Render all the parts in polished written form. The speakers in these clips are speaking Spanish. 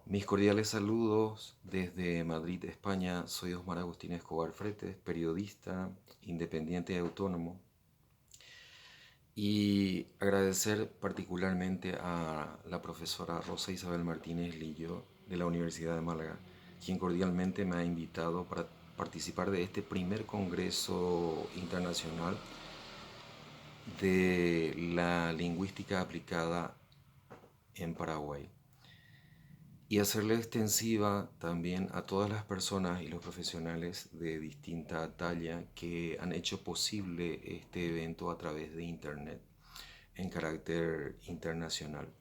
Mis cordiales saludos desde Madrid, España. Soy Osmar Agustín Escobar Fretes, periodista independiente y autónomo. Y agradecer particularmente a la profesora Rosa Isabel Martínez Lillo de la Universidad de Málaga, quien cordialmente me ha invitado para participar de este primer Congreso Internacional de la Lingüística Aplicada en Paraguay. Y hacerle extensiva también a todas las personas y los profesionales de distinta talla que han hecho posible este evento a través de Internet en carácter internacional.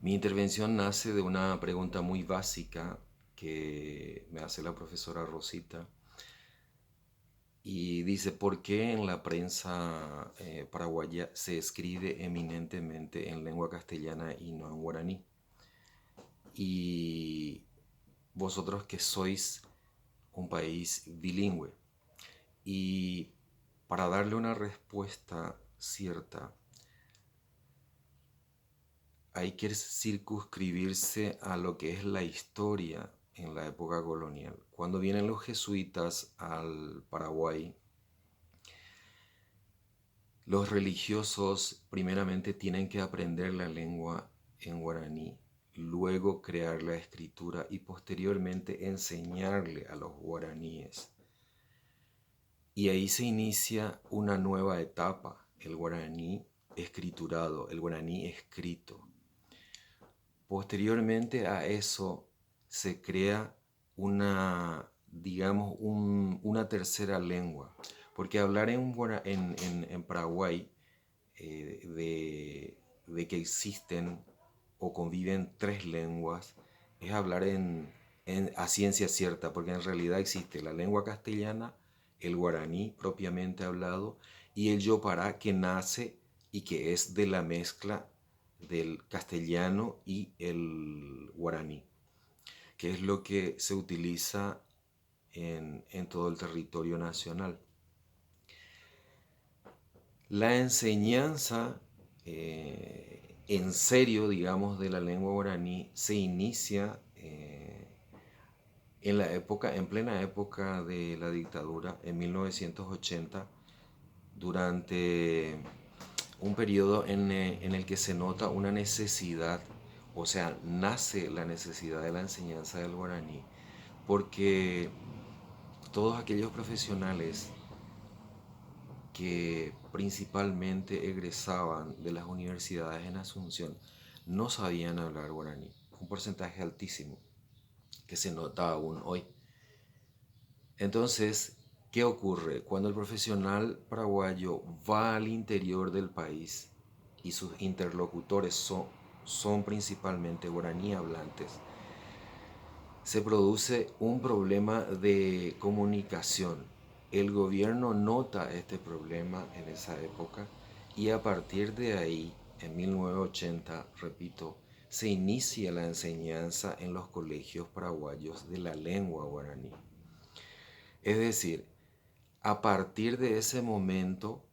Mi intervención nace de una pregunta muy básica que me hace la profesora Rosita y dice: ¿por qué en la prensa paraguaya se escribe eminentemente en lengua castellana y no en guaraní? Y vosotros que sois un país bilingüe. Y para darle una respuesta cierta, hay que circunscribirse a lo que es la historia en la época colonial. Cuando vienen los jesuitas al Paraguay, los religiosos primeramente tienen que aprender la lengua en guaraní, luego crear la escritura y posteriormente enseñarle a los guaraníes. Y ahí se inicia una nueva etapa, el guaraní escriturado, el guaraní escrito. Posteriormente a eso se crea una tercera lengua, porque hablar en Paraguay de que existen o conviven tres lenguas es hablar a ciencia cierta, porque en realidad existe la lengua castellana, el guaraní propiamente hablado y el yopará, que nace y que es de la mezcla del castellano y el guaraní, que es lo que se utiliza en todo el territorio nacional. La enseñanza en serio, digamos, de la lengua guaraní se inicia en plena época de la dictadura, en 1980, durante un periodo en el que se nota una necesidad, o sea, nace la necesidad de la enseñanza del guaraní, porque todos aquellos profesionales que principalmente egresaban de las universidades en Asunción no sabían hablar guaraní, un porcentaje altísimo que se nota aún hoy. Entonces, ¿qué ocurre? Cuando el profesional paraguayo va al interior del país y sus interlocutores son principalmente guaraní hablantes, se produce un problema de comunicación. El gobierno nota este problema en esa época y a partir de ahí, en 1980, repito, se inicia la enseñanza en los colegios paraguayos de la lengua guaraní. Es decir, a partir de ese momento,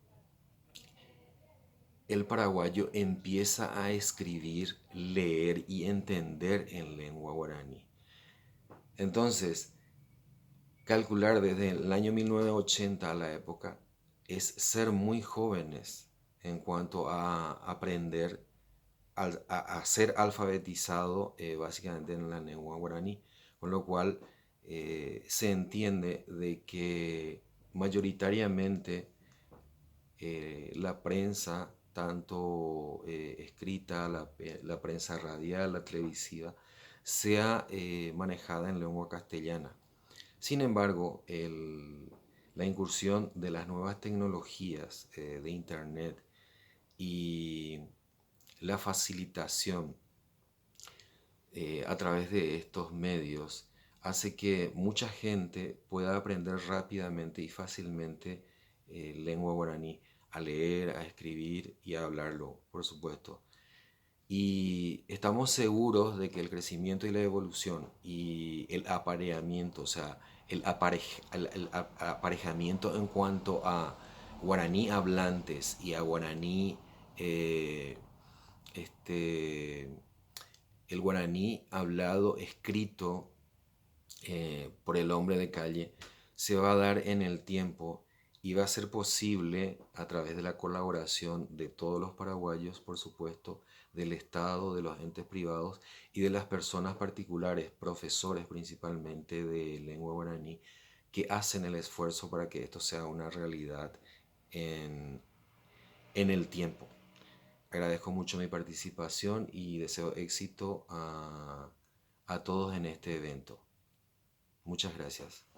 el paraguayo empieza a escribir, leer y entender en lengua guaraní. Entonces, calcular desde el año 1980 a la época es ser muy jóvenes en cuanto a aprender, a ser alfabetizado básicamente en la lengua guaraní, con lo cual se entiende de que mayoritariamente la prensa, tanto escrita, la prensa radial, la televisiva, sea manejada en lengua castellana. Sin embargo, la incursión de las nuevas tecnologías de Internet y la facilitación a través de estos medios hace que mucha gente pueda aprender rápidamente y fácilmente lengua guaraní, a leer, a escribir y a hablarlo, por supuesto. Y estamos seguros de que el crecimiento y la evolución y el apareamiento, o sea, el aparejamiento en cuanto a guaraní hablantes y a guaraní este, el guaraní hablado, escrito por el hombre de calle, se va a dar en el tiempo y va a ser posible a través de la colaboración de todos los paraguayos, por supuesto, del Estado, de los entes privados y de las personas particulares, profesores principalmente de lengua guaraní, que hacen el esfuerzo para que esto sea una realidad en, en el tiempo. Agradezco mucho mi participación y deseo éxito a todos en este evento. Muchas gracias.